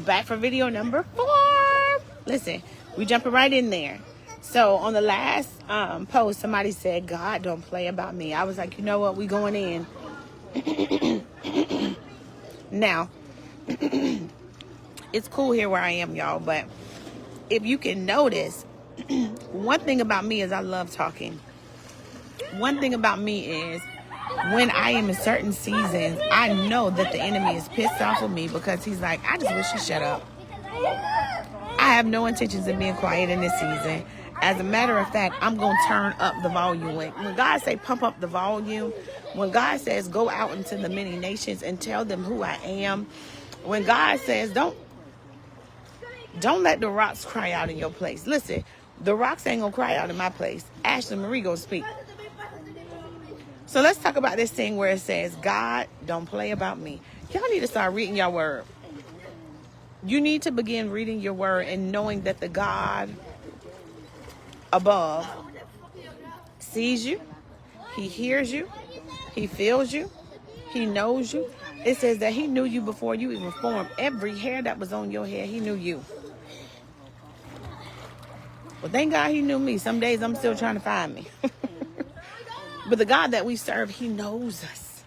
back for video number 4. Listen, we jumping right in there. So on the last post, somebody said, God don't play about me. I was like, you know what? We going in. Now, it's cool here where I am, y'all. But if you can notice, one thing about me is I love talking. One thing about me is when I am in certain seasons, I know that the enemy is pissed off with me because he's like, I just wish you shut up. I have no intentions of being quiet in this season. As a matter of fact, I'm going to turn up the volume. When God say pump up the volume, when God says go out into the many nations and tell them who I am, when God says don't let the rocks cry out in your place. Listen, the rocks ain't going to cry out in my place. Ashlee Marie going to speak. So let's talk about this thing where it says, God don't play about me. Y'all need to start reading your word. You need to begin reading your word and knowing that the God above sees you, he hears you, he feels you, he knows you. It says that he knew you before you even formed. Every hair that was on your head, he knew you. Well, thank God he knew me. Some days I'm still trying to find me. But the God that we serve, he knows us.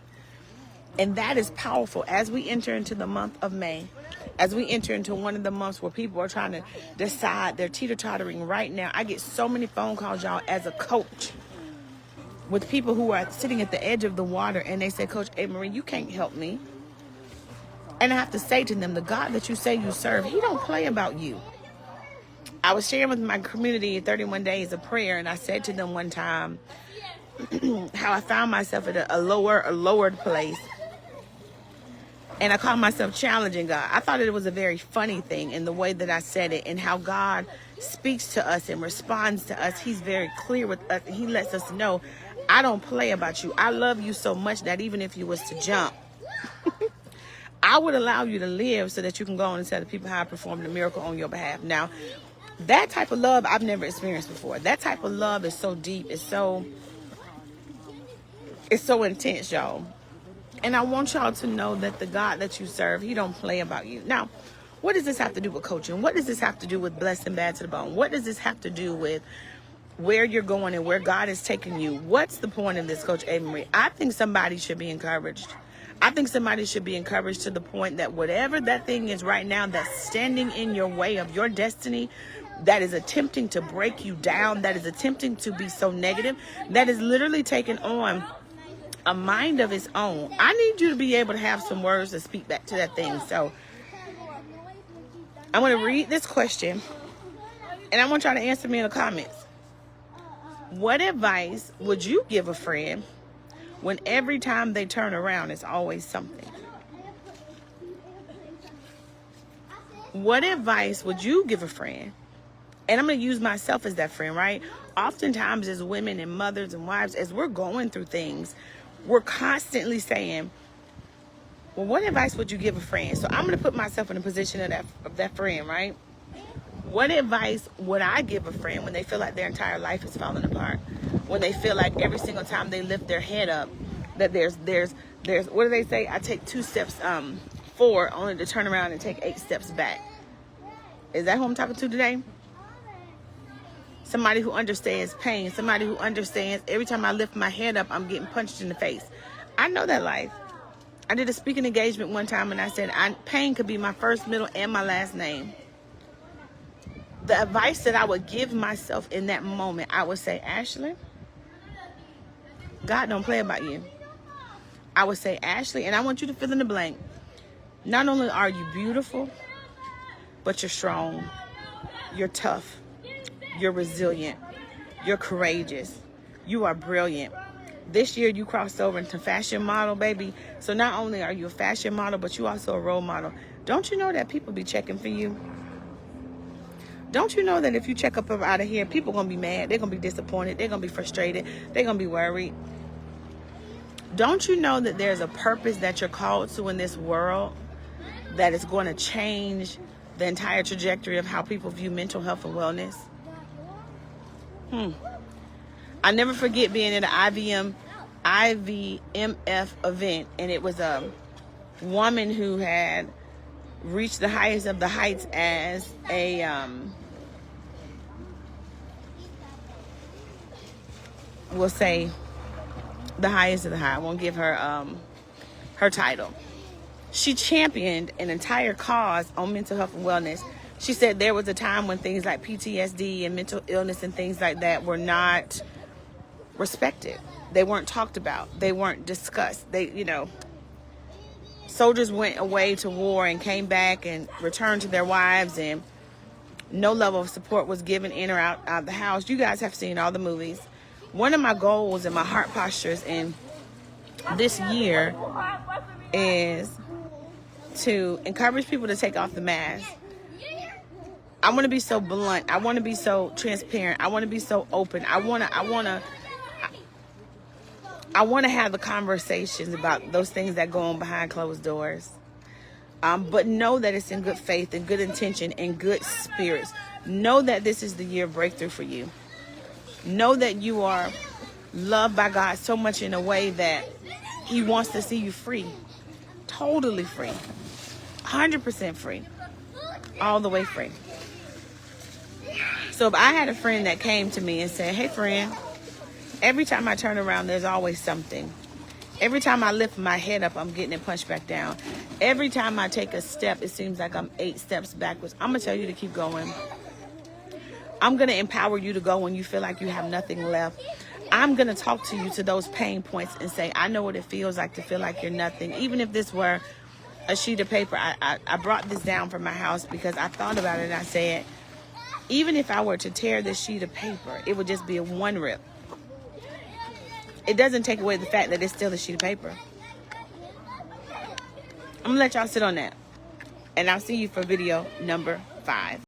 And that is powerful. As we enter into the month of May, as we enter into one of the months where people are trying to decide, they're teeter-tottering right now. I get so many phone calls, y'all, as a coach, with people who are sitting at the edge of the water, and they say, Coach A. Marie, you can't help me. And I have to say to them, the God that you say you serve, he don't play about you. I was sharing with my community 31 days of prayer, and I said to them one time how I found myself at a lowered place. And I called myself challenging God. I thought it was a very funny thing in the way that I said it and how God speaks to us and responds to us. He's very clear with us. And he lets us know, I don't play about you. I love you so much that even if you was to jump, I would allow you to live so that you can go on and tell the people how I performed a miracle on your behalf. Now, that type of love I've never experienced before. That type of love is so deep. It's so intense, y'all. And I want y'all to know that the God that you serve, he don't play about you. Now, what does this have to do with coaching? What does this have to do with blessed and bad to the bone? What does this have to do with where you're going and where God is taking you? What's the point of this, Coach A. Marie? I think somebody should be encouraged. I think somebody should be encouraged to the point that whatever that thing is right now that's standing in your way of your destiny, that is attempting to break you down, that is attempting to be so negative, that is literally taking on a mind of its own. I need you to be able to have some words to speak back to that thing. So I'm going to read this question, and I want y'all to answer me in the comments. What advice would you give a friend when every time they turn around, it's always something? What advice would you give a friend? And I'm going to use myself as that friend, right? Oftentimes as women and mothers and wives, as we're going through things, we're constantly saying, well, what advice would you give a friend? So I'm going to put myself in a position of that friend, right? What advice would I give a friend when they feel like their entire life is falling apart? When they feel like every single time they lift their head up, that there's what do they say? I take 2 steps forward only to turn around and take 8 steps back. Is that who I'm talking to today? Somebody who understands pain. Somebody who understands every time I lift my head up, I'm getting punched in the face. I know that life. I did a speaking engagement one time and I said, pain could be my first, middle, and my last name. The advice that I would give myself in that moment, I would say, Ashlee, God don't play about you. I would say, Ashlee, and I want you to fill in the blank. Not only are you beautiful, but you're strong. You're tough. You're resilient. You're courageous. You are brilliant. This year you crossed over into fashion model, baby. So not only are you a fashion model, but you also a role model. Don't you know that people be checking for you? Don't you know that if you check up out of here, people going to be mad. They're going to be disappointed. They're going to be frustrated. They're going to be worried. Don't you know that there's a purpose that you're called to in this world that is going to change the entire trajectory of how people view mental health and wellness? I never forget being at an IVMF event, and it was a woman who had reach the highest of the heights as a we'll say the highest of the high. I won't give her her title. She championed an entire cause on mental health and wellness. She said there was a time when things like PTSD and mental illness and things like that were not respected. They weren't talked about. They weren't discussed. They, you know, soldiers went away to war and came back and returned to their wives, and no level of support was given in or out of the house. You guys have seen all the movies. One of my goals and my heart postures in this year is to encourage people to take off the mask. I want to be so blunt. I want to be so transparent. I want to be so open. I want to have the conversations about those things that go on behind closed doors. But know that it's in good faith and good intention and good spirits. Know that this is the year of breakthrough for you. Know that you are loved by God so much in a way that He wants to see you free. Totally free. 100% free. All the way free. So if I had a friend that came to me and said, hey friend, every time I turn around, there's always something. Every time I lift my head up, I'm getting it punched back down. Every time I take a step, it seems like I'm 8 steps backwards. I'm going to tell you to keep going. I'm going to empower you to go when you feel like you have nothing left. I'm going to talk to you to those pain points and say, I know what it feels like to feel like you're nothing. Even if this were a sheet of paper, I brought this down from my house because I thought about it and I said, even if I were to tear this sheet of paper, it would just be a one rip. It doesn't take away the fact that it's still a sheet of paper. I'm going to let y'all sit on that. And I'll see you for video number 5.